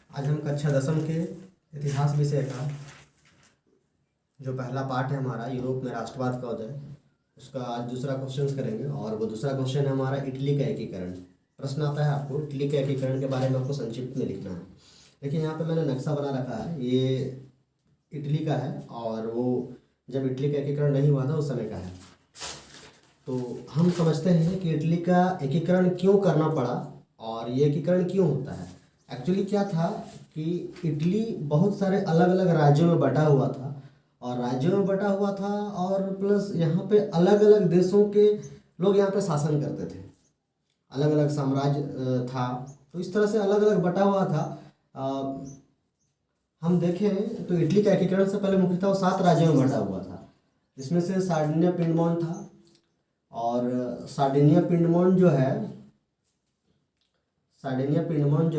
आज हम कक्षा 10वीं के इतिहास विषय का जो पहला पार्ट है हमारा यूरोप में राष्ट्रवाद का उदय, उसका आज दूसरा क्वेश्चन करेंगे। और वो दूसरा क्वेश्चन है हमारा इटली का एकीकरण। प्रश्न आता है आपको इटली के एकीकरण के बारे में आपको संक्षिप्त में लिखना है। देखिए यहाँ पे मैंने नक्शा बना रखा है, ये इटली का है और वो जब इटली का एकीकरण नहीं हुआ था उस समय का है। तो हम समझते हैं कि इटली का एकीकरण क्यों करना पड़ा और ये एकीकरण क्यों होता है। एक्चुअली क्या था कि इटली बहुत सारे अलग अलग राज्यों में बटा हुआ था और राज्यों में बटा हुआ था और प्लस यहाँ पे अलग अलग देशों के लोग यहाँ पे शासन करते थे, अलग अलग साम्राज्य था। तो इस तरह से अलग अलग बटा हुआ था। हम देखें तो इटली का एकीकरण से पहले मुख्यतः वो 7 राज्यों में बटा हुआ था, जिसमें से सार्डिनिया पिंडमोन था। और सार्डिनिया पिंडमोन जो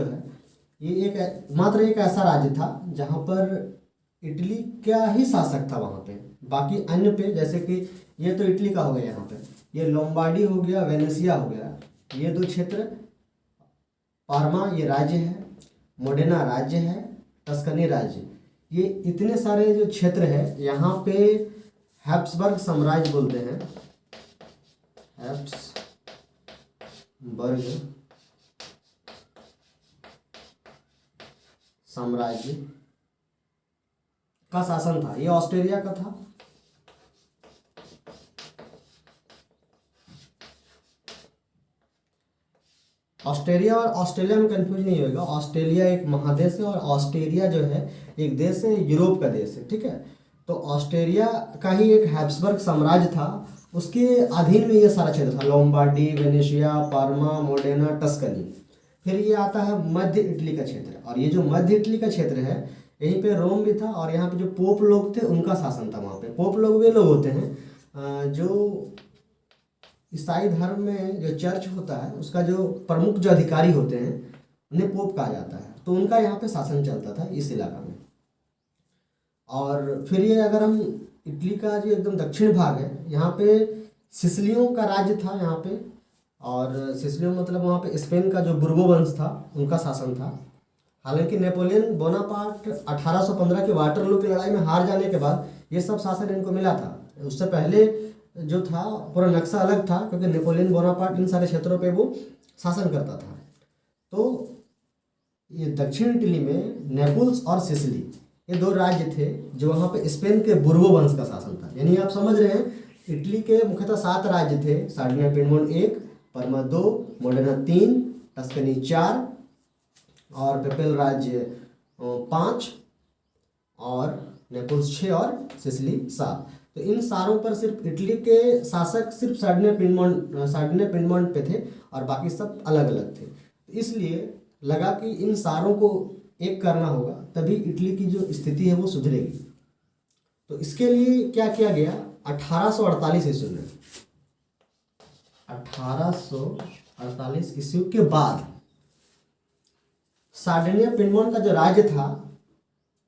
है ये मात्र एक ऐसा राज्य था जहाँ पर इटली का ही शासक था वहाँ पे। बाकी अन्य पे जैसे कि ये तो इटली का हो गया, यहाँ पे ये लोम्बार्डी हो गया, वेनेसिया हो गया, ये 2 क्षेत्र, पार्मा ये राज्य है, मोडेना राज्य है, टस्कनी राज्य, ये इतने सारे जो क्षेत्र है यहाँ पे हैब्सबर्ग साम्राज्य बोलते हैं, हैब्सबर्ग साम्राज्य का शासन था। ये ऑस्ट्रेलिया का था। ऑस्ट्रेलिया और ऑस्ट्रेलिया में कंफ्यूज नहीं होगा। ऑस्ट्रेलिया एक महादेश है और ऑस्ट्रेलिया जो है एक देश है, यूरोप का देश है, ठीक है। तो ऑस्ट्रेलिया का ही एक हैब्सबर्ग साम्राज्य था, उसके अधीन में ये सारा क्षेत्र था, Lombardy, Venetia, Parma, Modena, Tuscany. फिर ये आता है मध्य इटली का क्षेत्र, और ये जो मध्य इटली का क्षेत्र है यहीं पे रोम भी था और यहाँ पे जो पोप लोग थे उनका शासन था वहाँ पे। पोप लोग वे लोग होते हैं जो ईसाई धर्म में जो चर्च होता है उसका जो प्रमुख जो अधिकारी होते हैं उन्हें पोप कहा जाता है। तो उनका यहाँ पे शासन चलता था इस इलाका में। और फिर ये अगर हम इटली का जो एकदम दक्षिण भाग है, यहाँ पे सिसिलियों का राज्य था यहाँ पे, और सिसिलियों मतलब वहाँ पे स्पेन का जो बुर्बो वंश था उनका शासन था। हालांकि नेपोलियन बोनापार्ट 1815 के वाटरलू की लड़ाई में हार जाने के बाद ये सब शासन इनको मिला था। उससे पहले जो था पूरा नक्शा अलग था, क्योंकि नेपोलियन बोनापार्ट इन सारे क्षेत्रों पे वो शासन करता था। तो ये दक्षिण इटली में नेपल्स और सिसिली ये 2 राज्य थे जो वहाँ पे स्पेन के बुर्बो वंश का शासन था। यानी आप समझ रहे हैं इटली के मुख्यतः 7 राज्य थे, सार्डिनिया पिंडमोन 1, पार्मा 2, मोडेना 3, टस्कनी 4 और पेपल राज्य 5 और नेपल्स 6 और सिसिली 7। तो इन सारों पर सिर्फ इटली के शासक सिर्फ सार्डिनिया पिंडमोन पे थे और बाकी सब अलग अलग थे। इसलिए लगा कि इन सारों को एक करना होगा, तभी इटली की जो स्थिति है वो सुधरेगी। तो इसके लिए क्या किया गया, 1848 ईस्वी में, 1848 ईस्वी के बाद सार्डिनिया पिंडमोन का जो राज्य था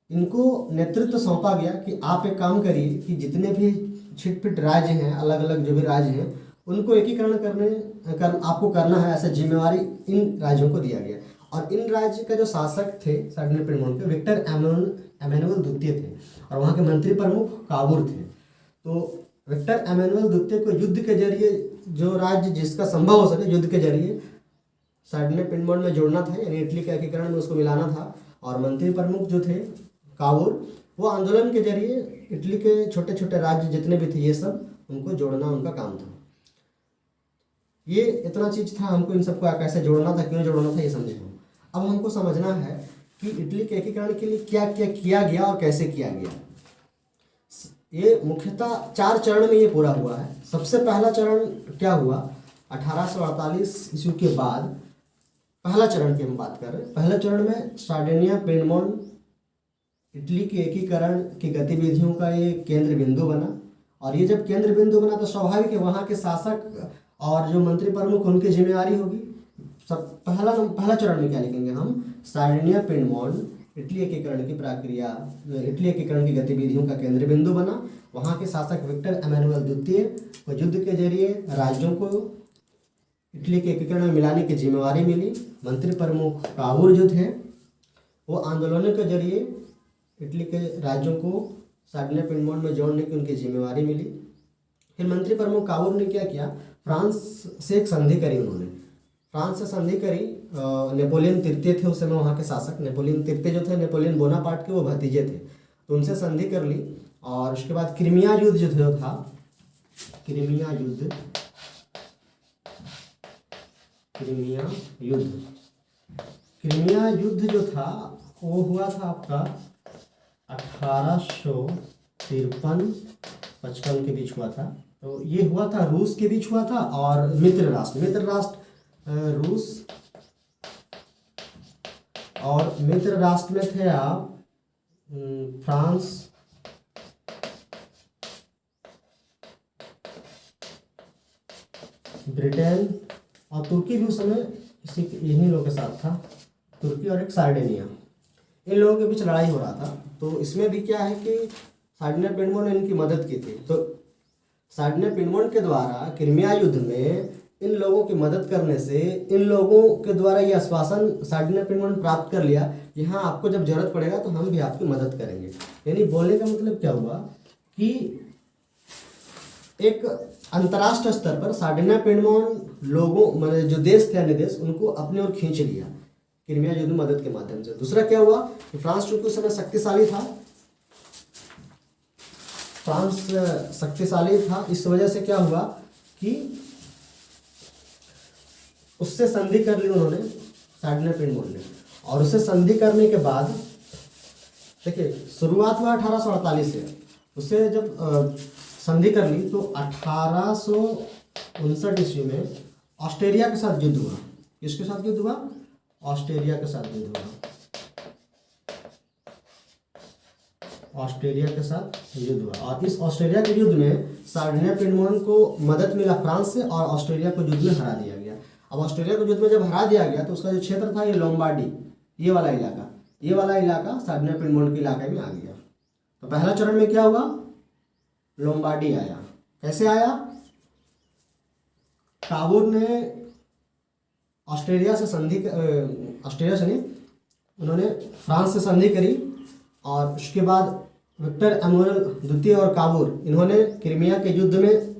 इनको नेतृत्व सौंपा गया कि आप एक काम करिए कि जितने भी छिटपिट राज्य हैं, अलग अलग जो भी राज्य हैं, उनको एकीकरण आपको करना है, ऐसा जिम्मेवारी इन राज्यों को दिया गया। और इन राज्य का जो शासक थे सार्डिनिया पिंडमोन के, विक्टर एमेनुअल द्वितीय थे और वहाँ के मंत्री प्रमुख काबूर थे। तो विक्टर एमेनुअल द्वितीय को युद्ध के जरिए जो राज्य जिसका संभव हो सके युद्ध के जरिए सार्डिनिया पिंडमोन में जोड़ना था, यानी इटली के एकीकरण में उसको मिलाना था। और मंत्री प्रमुख जो थे काबूर, वो आंदोलन के जरिए इटली के छोटे छोटे राज्य जितने भी थे ये सब उनको जोड़ना उनका काम था। ये इतना चीज़ था, हमको इन सबको कैसे जोड़ना था, क्यों जोड़ना था, ये समझे हम। अब हमको समझना है कि इटली के एकीकरण के लिए क्या क्या किया गया और कैसे किया गया। ये मुख्यतः 4 चरण में ये पूरा हुआ है। सबसे पहला चरण क्या हुआ, 1848 ईस्वी के बाद पहला चरण की हम बात कर रहे हैं। पहले चरण में सार्डिनिया पिंडमोन इटली के एकीकरण की गतिविधियों का ये केंद्र बिंदु बना। और ये जब केंद्र बिंदु बना तो स्वाभाविक है वहाँ के शासक और जो मंत्री प्रमुख उनकी जिम्मेवारी होगी। सब पहला चरण में क्या लिखेंगे हम, सार्डिनिया पिंडमोन इटली एकीकरण की प्रक्रिया, इटली एकीकरण की गतिविधियों का केंद्र बिंदु बना। वहाँ के शासक विक्टर एमेनुअल द्वितीय को युद्ध के जरिए राज्यों को इटली के एकीकरण में मिलाने की जिम्मेवारी मिली। मंत्री प्रमुख काबूर जो थे वो आंदोलनों के जरिए इटली के राज्यों को सार्डिनिया पिडमोंट में जोड़ने की उनकी जिम्मेवारी मिली। फिर मंत्री प्रमुख काबूर ने क्या किया, फ्रांस से एक संधि करी उन्होंने। फ्रांस से संधि करी, नेपोलियन तृतीय थे उस समय वहाँ के शासक। नेपोलियन तृतीय जो थे नेपोलियन बोनापार्ट के वो भतीजे थे, तो उनसे संधि कर ली। और उसके बाद क्रीमिया युद्ध जो था, क्रीमिया युद्ध, क्रीमिया युद्ध, क्रीमिया युद्ध जो था वो हुआ था आपका 1853-55 के बीच हुआ था। तो ये हुआ था रूस के बीच हुआ था और मित्र राष्ट्र रूस और मित्र राष्ट्र में थे आप फ्रांस, ब्रिटेन और तुर्की भी उस समय इन्हीं लोगों के साथ था, तुर्की और एक सार्डिनिया। इन लोगों के बीच लड़ाई हो रहा था। तो इसमें भी क्या है कि सार्डिनिया पिडमोंट ने इनकी मदद की थी। तो सार्डिनिया पिडमोंट के द्वारा क्रीमिया युद्ध में इन लोगों की मदद करने से इन लोगों के द्वारा ये आश्वासन सार्डिनिया पिडमोंट प्राप्त कर लिया कि हाँ, आपको जब जरूरत पड़ेगा तो हम भी आपकी मदद करेंगे। यानी बोलने का मतलब क्या हुआ कि एक अंतर्राष्ट्रीय स्तर पर सार्डिनिया पिडमोंट लोगों मतलब जो देश थे, अन्य देश, उनको अपने ओर खींच लिया क्रीमिया युद्ध मदद के माध्यम से। दूसरा क्या हुआ कि फ्रांस चूंकि उस समय शक्तिशाली था, फ्रांस शक्तिशाली था, इस वजह से क्या हुआ कि उससे संधि कर ली उन्होंने, सार्डिनिया पिडमोंट ने। और उससे संधि करने के बाद देखिए शुरुआत हुआ 1848 से। उससे जब संधि कर ली तो 1859 ईस्वी में ऑस्ट्रेलिया के साथ युद्ध हुआ। किसके साथ युद्ध हुआ? ऑस्ट्रेलिया के साथ युद्ध हुआ। ऑस्ट्रेलिया के साथ युद्ध हुआ और इस ऑस्ट्रेलिया के युद्ध में सार्डिनिया पिडमोंट को मदद मिला फ्रांस से और ऑस्ट्रेलिया को युद्ध में हरा दिया गया। अब ऑस्ट्रेलिया को युद्ध में जब हरा दिया गया तो उसका जो क्षेत्र था ये लोम्बार्डी, ये वाला इलाका सार्डिनिया पिडमोंट के इलाके में आ गया। तो पहला चरण में क्या हुआ, लोम्बार्डी आया। कैसे आया? काबूर ने ऑस्ट्रेलिया से नहीं, उन्होंने फ्रांस से संधि करी और उसके बाद विक्टर एमैनुएल द्वितीय और काबूर, इन्होंने क्रीमिया के युद्ध में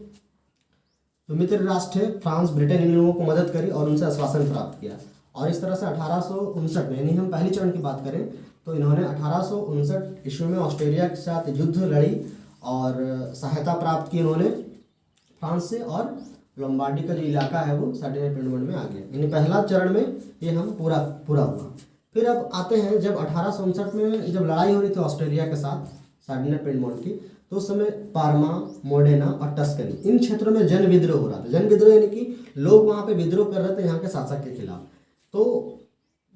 जो मित्र राष्ट्र थे फ्रांस, ब्रिटेन, इन लोगों को मदद करी और उनसे आश्वासन प्राप्त किया। और इस तरह से 1859 में, यानी हम पहली चरण की बात करें तो इन्होंने 1859 ईस्वी में ऑस्ट्रेलिया के साथ युद्ध लड़ी और सहायता प्राप्त की इन्होंने फ्रांस से, और लोम्बार्डी का जो इलाका है वो सार्डिनिया पिडमोंट में आ गया। यानी पहला चरण में ये हम पूरा हुआ। फिर अब आते हैं जब 1859 में जब लड़ाई हो रही थी ऑस्ट्रेलिया के साथ सार्डिनिया पिडमोंट की, तो उस समय पार्मा, मोडेना और टस्कनी, इन क्षेत्रों में जन विद्रोह हो रहा था। जन विद्रोह यानी कि लोग वहाँ पे विद्रोह कर रहे थे यहाँ के शासक के खिलाफ। तो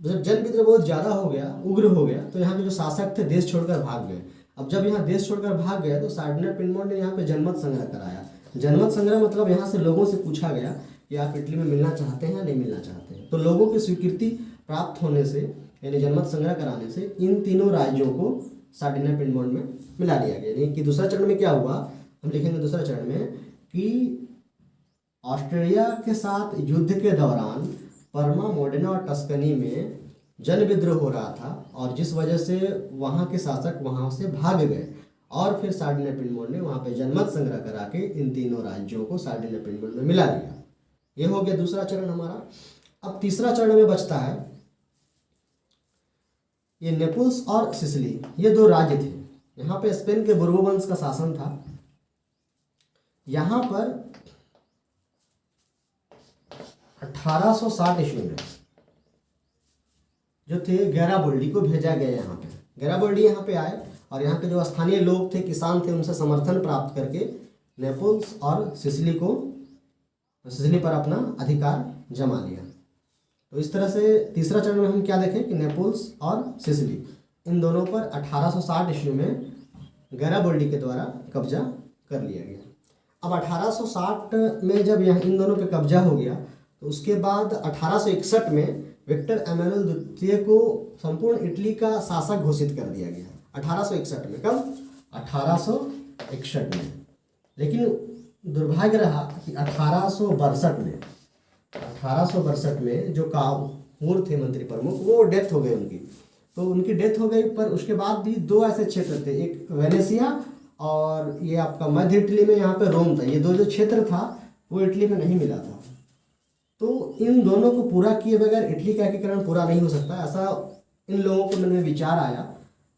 जब जन विद्रोह बहुत ज़्यादा हो गया, उग्र हो गया, तो यहाँ के जो शासक थे देश छोड़कर भाग गए। अब जब यहाँ देश छोड़कर भाग गए तो सार्डिनिया पिडमोंट ने यहाँ पे जनमत संग्रह कराया। जनमत संग्रह मतलब यहाँ से लोगों से पूछा गया कि आप इटली में मिलना चाहते हैं या नहीं मिलना चाहते हैं। तो लोगों की स्वीकृति प्राप्त होने से, यानी जनमत संग्रह कराने से, इन तीनों राज्यों को सार्डिनिया पिडमोंट में मिला लिया गया। यानी कि दूसरा चरण में क्या हुआ, हम लिखेंगे दूसरा चरण में कि ऑस्ट्रेलिया के साथ युद्ध के दौरान पार्मा, मोडेना और टस्कनी में जन विद्रोह हो रहा था और जिस वजह से वहाँ के शासक वहाँ से भाग गए और फिर सार्डिनिया पिडमोंट ने वहाँ पे जनमत संग्रह करा के इन तीनों राज्यों को सार्डिनिया पिडमोंट में मिला दिया। ये हो गया दूसरा चरण हमारा। अब तीसरा चरण में बचता है ये नेपल्स और सिसिली, ये दो राज्य थे। यहाँ पे स्पेन के बुर्बो वंश का शासन था। यहाँ पर 1860 ईस्वी में जो थे गैराबोल्डी को भेजा गया यहाँ पे। गैराबोल्डी यहाँ पे आए और यहाँ के जो स्थानीय लोग थे, किसान थे, उनसे समर्थन प्राप्त करके नेपल्स और सिसिली पर अपना अधिकार जमा लिया। तो इस तरह से तीसरा चरण में हम क्या देखें कि नेपल्स और सिसिली, इन दोनों पर 1860 ईस्वी में गैराबोल्डी के द्वारा कब्जा कर लिया गया। अब 1860 में जब यहाँ इन दोनों पे कब्जा हो गया तो उसके बाद 1861 में विक्टर एमैनुएल द्वितीय को संपूर्ण इटली का शासक घोषित कर दिया गया। 1861 में, कब? 1861 में। लेकिन दुर्भाग्य रहा कि 1862 में जो काबूर थे मंत्री प्रमुख, वो डेथ हो गई उनकी। तो उनकी डेथ हो गई। पर उसके बाद भी दो ऐसे क्षेत्र थे, एक वेनेसिया और ये आपका मध्य इटली में यहाँ पे रोम था। ये दो जो क्षेत्र था वो इटली में नहीं मिला था। तो इन दोनों को पूरा किए बगैर इटली का एकीकरण पूरा नहीं हो सकता, ऐसा इन लोगों के मन में विचार आया।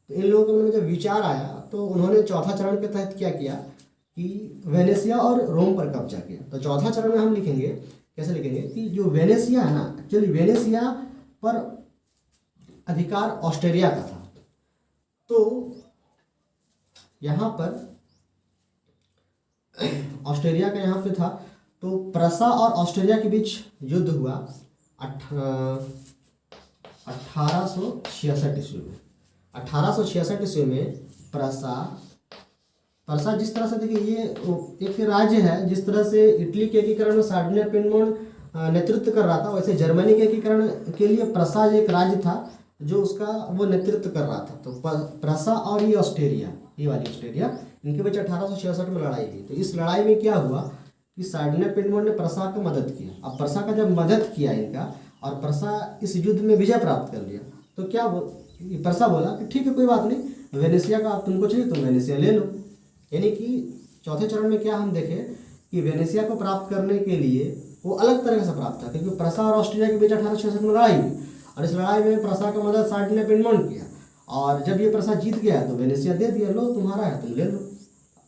तो इन लोगों के मन में जब विचार आया तो उन्होंने चौथा चरण के तहत क्या किया कि वेनेसिया और रोम पर कब्जा किया। तो चौथा चरण में हम लिखेंगे, कैसे लिखेंगे कि जो वेनेसिया है ना, एक्चुअली वेनेसिया पर अधिकार ऑस्ट्रिया का था। तो यहाँ पर ऑस्ट्रिया का यहाँ पे था। तो प्रसा और ऑस्ट्रिया के बीच युद्ध हुआ 1866 ईस्वी में। 1866 ईस्वी में प्रसा जिस तरह से देखिए ये एक राज्य है, जिस तरह से इटली के एकीकरण में सार्डिनिया पिनमोन नेतृत्व कर रहा था, वैसे जर्मनी के एकीकरण के लिए प्रसा एक राज्य था जो उसका वो नेतृत्व कर रहा था। तो प्रसा और ये ऑस्ट्रिया, ये वाली ऑस्ट्रिया, इनके बीच 1866 में लड़ाई हुई। तो इस लड़ाई में क्या हुआ कि सार्डिनिया पिनमोन ने प्रसा को मदद किया। अब प्रसा का जब मदद किया इनका और प्रसा इस युद्ध में विजय प्राप्त कर लिया, तो क्या प्रसा बोला कि ठीक है कोई बात नहीं, वेनेसिया का आप तुमको चाहिए तुम वेनेसिया ले लो। यानी कि चौथे चरण में क्या हम देखें कि वेनेसिया को प्राप्त करने के लिए वो अलग तरह से प्राप्त था, क्योंकि प्रसा और ऑस्ट्रिया के बीच 1866 में लड़ाई हुई और इस लड़ाई में प्रसा का मदद सार्डिनिया पिनमोन किया और जब ये प्रसा जीत गया तो वेनेसिया दे दिया, लो तुम्हारा है तुम ले लो।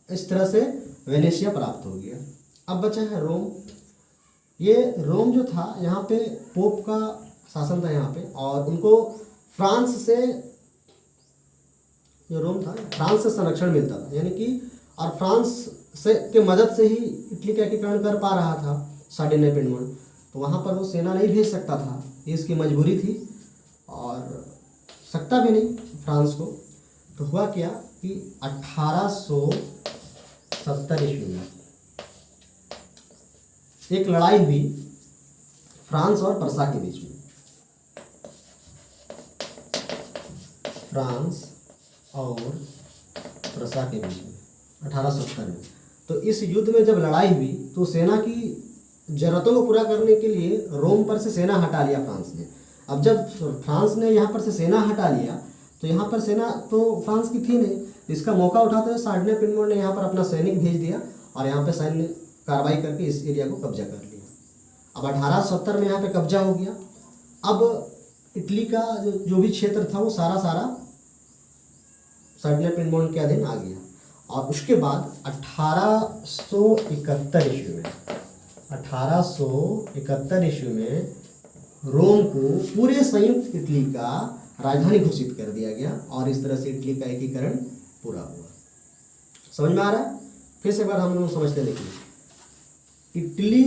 इस तरह से वेनेसिया प्राप्त हो गया। अब बचा है रोम। ये रोम जो था यहाँ पे पोप का शासन था यहाँ पे, और उनको फ्रांस से, जो रोम था फ्रांस से संरक्षण मिलता था, यानी कि और फ्रांस से के मदद से ही इटली का एकीकरण कर पा रहा था सार्डिनिया पिनमोन। तो वहाँ पर वो सेना नहीं भेज सकता था, ये इसकी मजबूरी थी और सकता भी नहीं फ्रांस को। तो हुआ क्या कि 1870 ईस्वी में एक लड़ाई हुई फ्रांस और प्रसा के बीच में। फ्रांस और प्रसा के बीच में 1870 में। तो इस युद्ध में जब लड़ाई हुई तो सेना की जरूरतों को पूरा करने के लिए रोम पर से सेना हटा लिया फ्रांस ने। अब जब फ्रांस ने यहाँ पर से सेना हटा लिया तो यहाँ पर सेना तो फ्रांस की थी नहीं, इसका मौका उठाते हुए सार्डिनिया पिनमोन ने यहाँ पर अपना सैनिक भेज दिया और यहाँ पर सैन्य कार्रवाई करके इस एरिया को कब्जा कर लिया। अब 1870 में यहाँ पे कब्जा हो गया। अब इटली का जो भी क्षेत्र था वो सारा सार्डिनिया पिनमोन के अधीन आ गया। और उसके बाद 1871 ईस्वी में रोम को पूरे संयुक्त इटली का राजधानी घोषित कर दिया गया और इस तरह से इटली का एकीकरण पूरा हुआ। समझ में आ रहा है? फिर से एक बार हम लोग समझते देखिए, इटली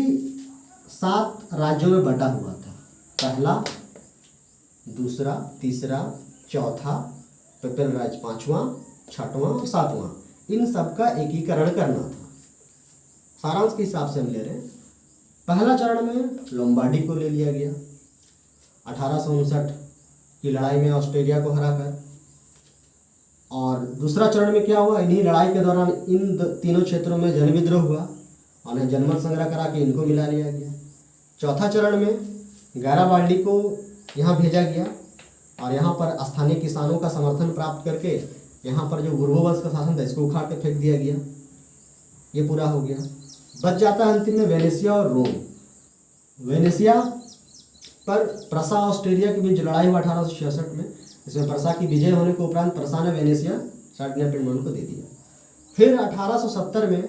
7 राज्यों में बटा हुआ था। पहला, दूसरा, तीसरा, चौथा, पेपल राज्य 5वां, 6वां और 7वां, इन सब का एकीकरण करना था। सारांश के हिसाब से हम ले रहे हैं। पहला चरण में लोम्बार्डी को ले लिया गया 1859 की लड़ाई में ऑस्ट्रिया को हराकर। और दूसरा चरण में क्या हुआ, इन्हीं लड़ाई के दौरान इन तीनों क्षेत्रों में जन विद्रोह हुआ और जनमत संग्रह करा के इनको मिला लिया गया। चौथा चरण में गैराबाल्डी को यहाँ भेजा गया और यहाँ पर स्थानीय किसानों का समर्थन प्राप्त करके यहाँ पर जो बुर्बो वंश का शासन था इसको उखाड़ के फेंक दिया गया। ये पूरा हो गया। बच जाता है अंतिम में वेनेसिया और रोम। वेनेसिया पर प्रसा ऑस्ट्रिया के बीच लड़ाई हुआ 1866 में। इसमें प्रसा की विजय होने के उपरांत प्रसा ने वेनेसिया सार्डिनिया पिनमोन को दे दिया। फिर 1870 में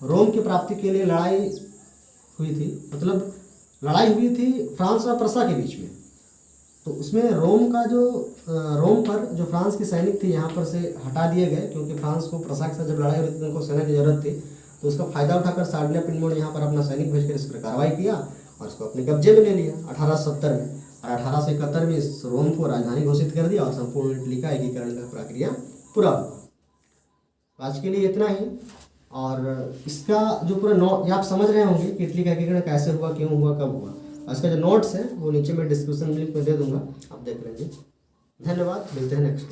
रोम की प्राप्ति के लिए लड़ाई हुई थी, मतलब लड़ाई हुई थी फ्रांस और प्रसा के बीच में। तो उसमें रोम पर जो फ्रांस के सैनिक थे यहाँ पर से हटा दिए गए, क्योंकि फ्रांस को प्रसा के साथ जब लड़ाई हो रही थी तो उनको सेना की जरूरत थी। तो उसका फायदा उठाकर सार्डिनिया पिनमोन ने यहाँ पर अपना सैनिक भेजकर इस पर कार्रवाई किया और इसको अपने कब्जे में ले लिया 1870 में। और 1871 में इस रोम को राजधानी घोषित कर दिया और संपूर्ण इटली का एकीकरण का प्रक्रिया पूरा हुआ। आज के लिए इतना ही। और इसका जो पूरा ये आप समझ रहे होंगे कि इटली का एकीकरण कैसे हुआ, क्यों हुआ, कब हुआ। इसका जो नोट्स है वो नीचे मैं डिस्क्रिप्शन लिंक में दे दूंगा, आप देख लेंगे। धन्यवाद, मिलते हैं नेक्स्ट।